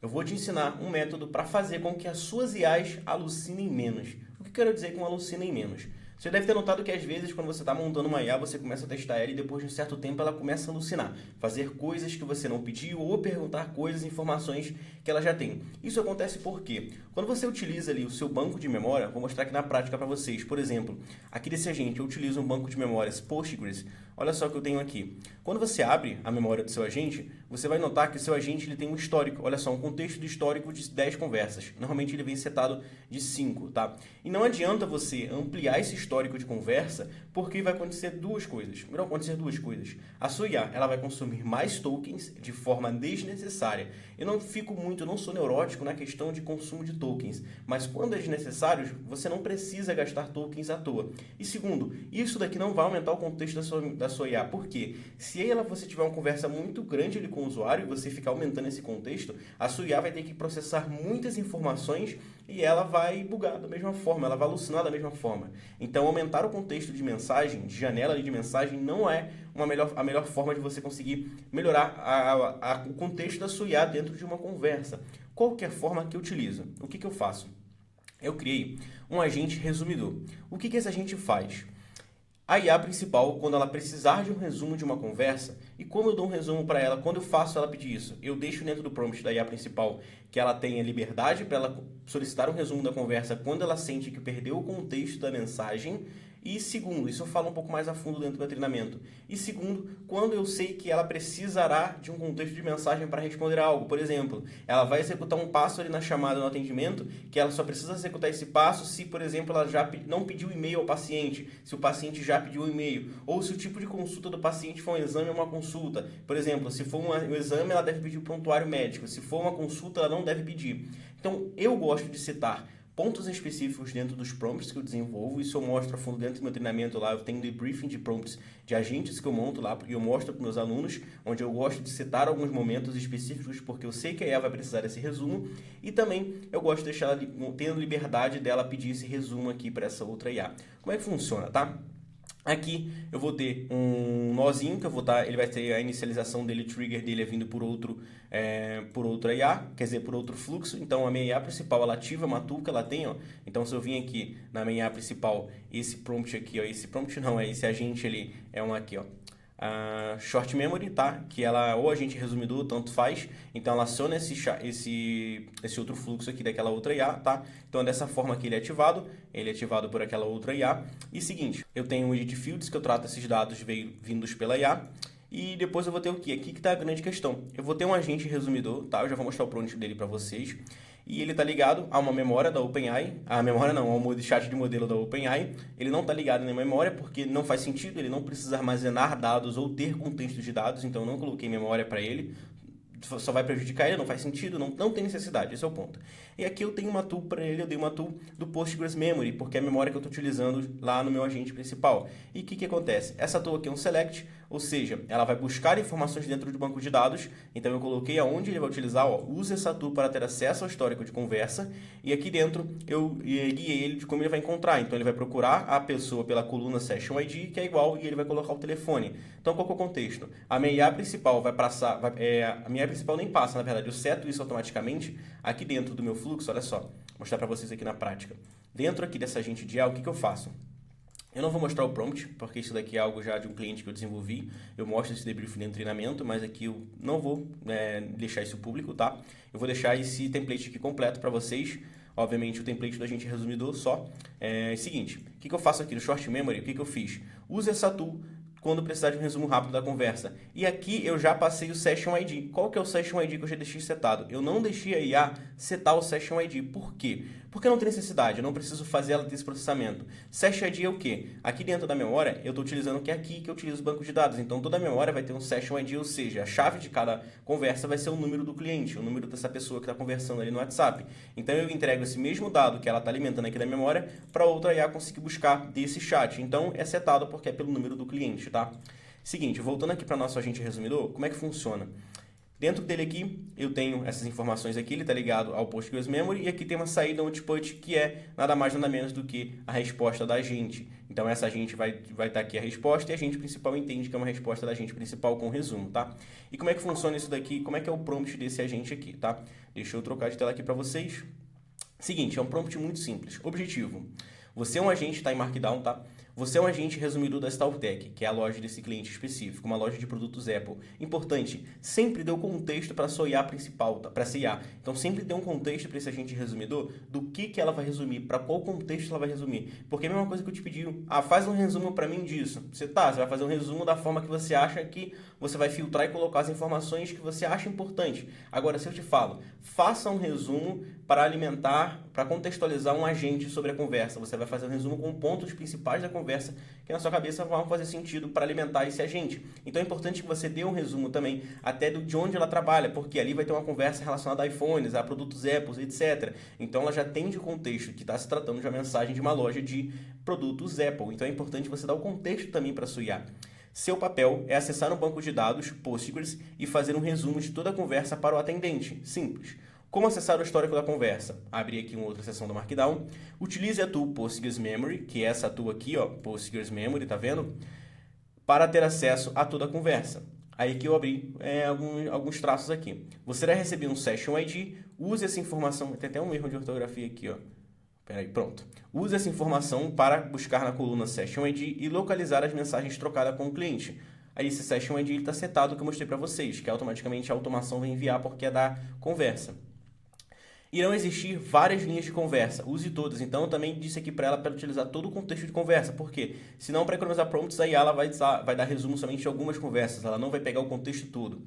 eu vou te ensinar um método para fazer com que as suas IAs alucinem menos. O que eu quero dizer com alucinem menos? Você deve ter notado que às vezes quando você está montando uma IA, você começa a testar ela e depois de um certo tempo ela começa a alucinar. Fazer coisas que você não pediu ou perguntar coisas e informações que ela já tem. Isso acontece porque quando você utiliza ali o seu banco de memória, vou mostrar aqui na prática para vocês. Por exemplo, aqui desse agente eu utilizo um banco de memórias Postgres. Olha só o que eu tenho aqui. Quando você abre a memória do seu agente, você vai notar que o seu agente ele tem um histórico. Olha só, um contexto do histórico de 10 conversas. Normalmente ele vem setado de 5, tá? E não adianta você ampliar esse histórico de conversa, porque vai acontecer duas coisas. Vai acontecer duas coisas. A sua IA, ela vai consumir mais tokens de forma desnecessária. Eu não sou neurótico na questão de consumo de tokens, mas quando é desnecessário, você não precisa gastar tokens à toa. E segundo, isso daqui não vai aumentar o contexto da sua IA. Por quê? Se você tiver uma conversa muito grande ali com o usuário e você ficar aumentando esse contexto, a sua IA vai ter que processar muitas informações e ela vai bugar da mesma forma, ela vai alucinar da mesma forma. Então, aumentar o contexto de mensagem, de janela de mensagem, não é a melhor forma de você conseguir melhorar o contexto da sua IA dentro de uma conversa. Qual que é a forma que eu utilizo? O que eu faço? Eu criei um agente resumidor. O que esse agente faz? A IA principal, quando ela precisar de um resumo de uma conversa, e como eu dou um resumo para ela, quando eu faço ela pedir isso, eu deixo dentro do prompt da IA principal que ela tenha liberdade para ela solicitar um resumo da conversa quando ela sente que perdeu o contexto da mensagem. E segundo, isso eu falo um pouco mais a fundo dentro do meu treinamento. E segundo, quando eu sei que ela precisará de um contexto de mensagem para responder a algo. Por exemplo, ela vai executar um passo ali na chamada no atendimento, que ela só precisa executar esse passo se, por exemplo, ela já não pediu e-mail ao paciente, se o paciente já pediu o e-mail, ou se o tipo de consulta do paciente for um exame ou uma consulta. Por exemplo, se for um exame, ela deve pedir o prontuário médico. Se for uma consulta, ela não deve pedir. Então, eu gosto de citar pontos específicos dentro dos prompts que eu desenvolvo. Isso eu mostro a fundo dentro do meu treinamento lá. Eu tenho debriefing de prompts de agentes que eu monto lá e eu mostro para os meus alunos, onde eu gosto de citar alguns momentos específicos porque eu sei que a IA vai precisar desse resumo e também eu gosto de deixar ela tendo liberdade dela pedir esse resumo aqui para essa outra IA. Como é que funciona, tá? Aqui eu vou ter um nozinho que eu vou estar, ele vai ter a inicialização dele, o trigger dele é vindo por outra IA, quer dizer, por outro fluxo. Então a minha IA principal ela ativa a Matu que ela tem, ó. Então se eu vim aqui na minha IA principal, esse prompt aqui, ó, esse agente ele é um aqui, ó. Short memory, tá? Que ela ou agente resumidor, tanto faz. Então ela aciona esse outro fluxo aqui daquela outra IA, tá? Então é dessa forma que ele é ativado por aquela outra IA. E seguinte, eu tenho o edit fields que eu trato esses dados vindos pela IA. E depois eu vou ter o quê? Aqui que tá a grande questão. Eu vou ter um agente resumidor, tá? Eu já vou mostrar o prompt dele para vocês. E ele está ligado a uma memória da OpenAI, ao chat de modelo da OpenAI. Ele não está ligado na memória porque não faz sentido, ele não precisa armazenar dados ou ter contexto de dados, então eu não coloquei memória para ele. Só vai prejudicar ele, não faz sentido, não tem necessidade, esse é o ponto. E aqui eu tenho uma tool para ele, eu dei uma tool do Postgres Memory, porque é a memória que eu estou utilizando lá no meu agente principal. E o que acontece? Essa tool aqui é um select, ou seja, ela vai buscar informações dentro do banco de dados, então eu coloquei aonde ele vai utilizar, ó, use essa tool para ter acesso ao histórico de conversa, e aqui dentro eu guiei ele de como ele vai encontrar, então ele vai procurar a pessoa pela coluna Session ID, que é igual, e ele vai colocar o telefone. Então qual que é o contexto? A minha IA principal vai passar, a minha IA principal nem passa, na verdade, eu seto isso automaticamente aqui dentro do meu fluxo, olha só, vou mostrar para vocês aqui na prática. Dentro aqui dessa agente de IA, o que eu faço? Eu não vou mostrar o prompt, porque isso daqui é algo já de um cliente que eu desenvolvi. Eu mostro esse debriefing dentro do treinamento, mas aqui eu não vou deixar isso público, tá? Eu vou deixar esse template aqui completo para vocês. Obviamente, o template do agente resumidor só. Seguinte, o que eu faço aqui no Short Memory? O que eu fiz? Use essa tool quando precisar de um resumo rápido da conversa. E aqui eu já passei o Session ID. Qual que é o Session ID que eu já deixei setado? Eu não deixei a IA setar o Session ID. Por quê? Porque não tem necessidade, eu não preciso fazer ela ter esse processamento. Session ID é o quê? Aqui dentro da memória, eu estou utilizando que é aqui que eu utilizo o banco de dados. Então, toda a memória vai ter um Session ID, ou seja, a chave de cada conversa vai ser o número do cliente, o número dessa pessoa que está conversando ali no WhatsApp. Então, eu entrego esse mesmo dado que ela está alimentando aqui da memória para outra IA conseguir buscar desse chat. Então, é setado porque é pelo número do cliente, tá? Seguinte, voltando aqui para nosso agente resumidor, como é que funciona? Dentro dele aqui, eu tenho essas informações aqui, ele está ligado ao Postgres Memory, e aqui tem uma saída output, que é nada mais nada menos do que a resposta da agente. Então essa agente vai estar aqui a resposta, e a agente principal entende que é uma resposta da agente principal com resumo, tá? E como é que funciona isso daqui? Como é que é o prompt desse agente aqui, tá? Deixa eu trocar de tela aqui para vocês. Seguinte, é um prompt muito simples. Objetivo: você é um agente, está em Markdown, tá? Você é um agente resumidor da StalkTech, que é a loja desse cliente específico, uma loja de produtos Apple. Importante, sempre dê o contexto para a sua IA principal, tá? Para essa IA. Então, sempre dê um contexto para esse agente resumidor do que ela vai resumir, para qual contexto ela vai resumir. Porque é a mesma coisa que eu te pedi, faz um resumo para mim disso. Você vai fazer um resumo da forma que você acha que você vai filtrar e colocar as informações que você acha importante. Agora, se eu te falo, faça um resumo para alimentar, para contextualizar um agente sobre a conversa. Você vai fazer um resumo com pontos principais da conversa que na sua cabeça vão fazer sentido para alimentar esse agente. Então é importante que você dê um resumo também até de onde ela trabalha, porque ali vai ter uma conversa relacionada a iPhones, a produtos Apple, etc. Então ela já tem de contexto que está se tratando de uma mensagem de uma loja de produtos Apple. Então é importante você dar o contexto também para a sua IA. Seu papel é acessar um banco de dados, Postgres, e fazer um resumo de toda a conversa para o atendente. Simples. Como acessar o histórico da conversa? Abrir aqui uma outra seção do Markdown. Utilize a tool Postgres Memory, que é essa tool aqui, ó, Postgres Memory, tá vendo? Para ter acesso a toda a conversa. Aí que eu abri alguns traços aqui. Você vai receber um Session ID, use essa informação, tem até um erro de ortografia aqui, ó. Peraí, pronto. Use essa informação para buscar na coluna Session ID e localizar as mensagens trocadas com o cliente. Aí esse Session ID está setado, que eu mostrei para vocês, que automaticamente a automação vai enviar porque é da conversa. Irão existir várias linhas de conversa, use todas. Então eu também disse aqui para ela utilizar todo o contexto de conversa, porque senão para economizar prompts aí ela vai dar resumo somente de algumas conversas, ela não vai pegar o contexto todo.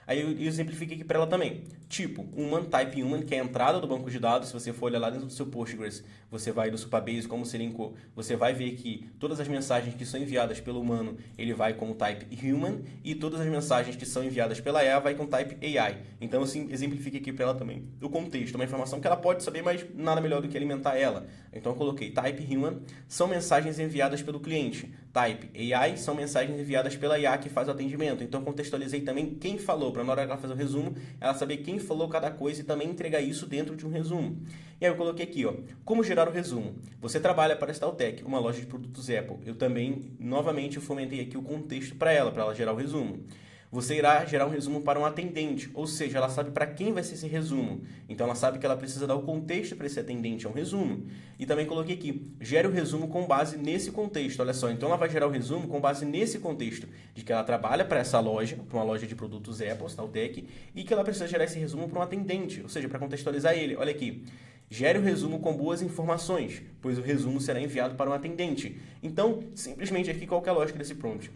Aí eu exemplifiquei aqui para ela também. Tipo, human, type human, que é a entrada do banco de dados. Se você for olhar lá dentro do seu Postgres, você vai do Supabase, como se linkou, você vai ver que todas as mensagens que são enviadas pelo humano, ele vai com o type human, e todas as mensagens que são enviadas pela IA vai com o type AI. Então, assim, exemplifiquei aqui para ela também o contexto, uma informação que ela pode saber, mas nada melhor do que alimentar ela. Então, eu coloquei type human, são mensagens enviadas pelo cliente. Type AI, são mensagens enviadas pela IA que faz o atendimento. Então, eu contextualizei também quem falou, para na hora que ela fazer o resumo, ela saber quem falou cada coisa e também entregar isso dentro de um resumo. E aí eu coloquei aqui, ó, como gerar o resumo. Você trabalha para a StalkTech, uma loja de produtos Apple. Eu também, novamente, fomentei aqui o contexto para ela gerar o resumo. Você irá gerar um resumo para um atendente, ou seja, ela sabe para quem vai ser esse resumo. Então ela sabe que ela precisa dar o contexto para esse atendente, é um resumo. E também coloquei aqui, gere o resumo com base nesse contexto. Olha só, então ela vai gerar o resumo com base nesse contexto, de que ela trabalha para essa loja, para uma loja de produtos Apple, StalkTech, e que ela precisa gerar esse resumo para um atendente, ou seja, para contextualizar ele. Olha aqui. Gere o resumo com boas informações, pois o resumo será enviado para um atendente. Então, simplesmente aqui, qual que é a lógica desse prompt?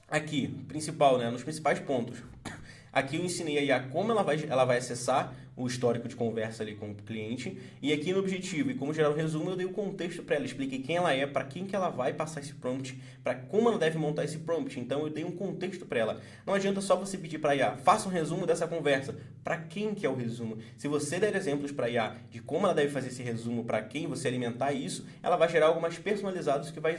Aqui, principal, né, nos principais pontos. Aqui eu ensinei a IA como ela vai acessar o histórico de conversa ali com o cliente. E aqui no objetivo e como gerar o resumo, eu dei o contexto para ela. Expliquei quem ela é, para quem que ela vai passar esse prompt, para como ela deve montar esse prompt. Então eu dei um contexto para ela. Não adianta só você pedir para a IA, faça um resumo dessa conversa. Para quem que é o resumo? Se você der exemplos para a IA de como ela deve fazer esse resumo, para quem você alimentar isso, ela vai gerar algo mais personalizado que vai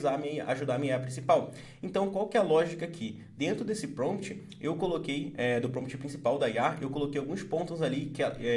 ajudar a minha IA principal. Então qual que é a lógica aqui? Dentro desse prompt, eu coloquei, do prompt principal da IA, eu coloquei alguns pontos ali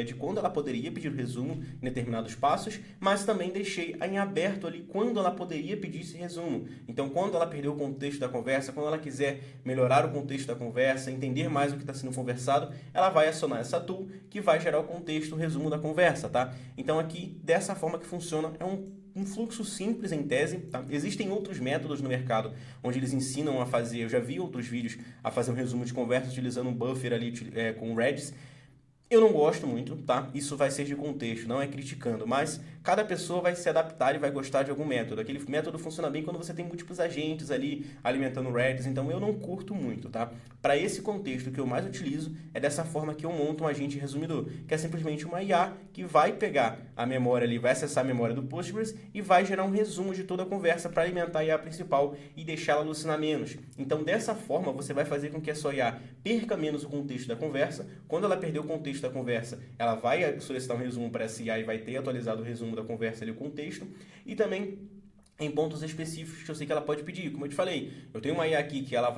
de quando ela poderia pedir o resumo em determinados passos, mas também deixei em aberto ali quando ela poderia pedir esse resumo. Então, quando ela perdeu o contexto da conversa, quando ela quiser melhorar o contexto da conversa, entender mais o que está sendo conversado, ela vai acionar essa tool que vai gerar o contexto, o resumo da conversa, tá? Então, aqui, dessa forma que funciona, é um fluxo simples em tese, tá? Existem outros métodos no mercado onde eles ensinam a fazer, eu já vi outros vídeos a fazer um resumo de conversa utilizando um buffer ali com Redis. Eu não gosto muito, tá? Isso vai ser de contexto, não é criticando, mas cada pessoa vai se adaptar e vai gostar de algum método. Aquele método funciona bem quando você tem múltiplos agentes ali alimentando o Redis, então eu não curto muito, tá? Para esse contexto, que eu mais utilizo é dessa forma que eu monto um agente resumidor, que é simplesmente uma IA que vai pegar a memória ali, vai acessar a memória do Postgres e vai gerar um resumo de toda a conversa para alimentar a IA principal e deixá-la alucinar menos. Então, dessa forma, você vai fazer com que a sua IA perca menos o contexto da conversa. Quando ela perder o contexto da conversa, ela vai solicitar um resumo para essa IA e vai ter atualizado o resumo da conversa ali, o contexto, e também em pontos específicos que eu sei que ela pode pedir. Como eu te falei, eu tenho uma IA aqui que ela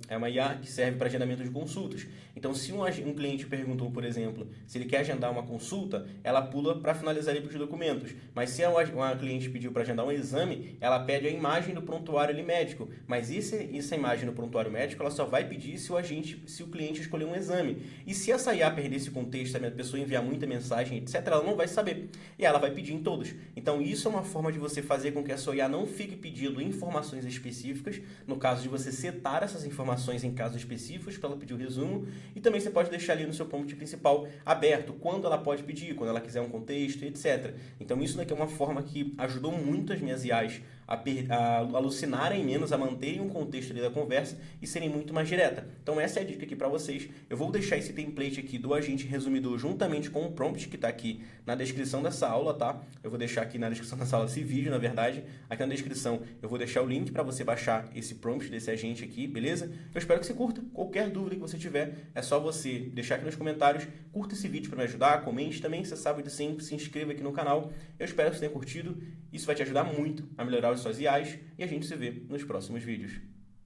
é uma IA que serve para agendamento de consultas. Então, se um cliente perguntou, por exemplo, se ele quer agendar uma consulta, ela pula para finalizar ali os documentos. Mas se uma cliente pediu para agendar um exame, ela pede a imagem do prontuário ali médico. Mas essa imagem do prontuário médico, ela só vai pedir se o cliente escolher um exame. E se essa IA perder esse contexto, a pessoa enviar muita mensagem, etc., ela não vai saber. E ela vai pedir em todos. Então, isso é uma forma de você fazer com que a sua IA não fique pedindo informações específicas, no caso de você setar essas informações em casos específicos para ela pedir o resumo, e também você pode deixar ali no seu prompt principal aberto, quando ela pode pedir, quando ela quiser um contexto, etc. Então isso daqui é uma forma que ajudou muito as minhas IAs a alucinarem menos, a manterem um contexto ali da conversa e serem muito mais direta. Então essa é a dica aqui para vocês. Eu vou deixar esse template aqui do agente resumidor juntamente com o prompt que está aqui na descrição dessa aula, tá? Eu vou deixar aqui na descrição dessa aula esse vídeo, na verdade. Aqui na descrição eu vou deixar o link para você baixar esse prompt desse agente aqui, beleza? Eu espero que você curta. Qualquer dúvida que você tiver, é só você deixar aqui nos comentários. Curta esse vídeo para me ajudar, comente também, você sabe de sempre, se inscreva aqui no canal. Eu espero que você tenha curtido. Isso vai te ajudar muito a melhorar as suas IAs e a gente se vê nos próximos vídeos.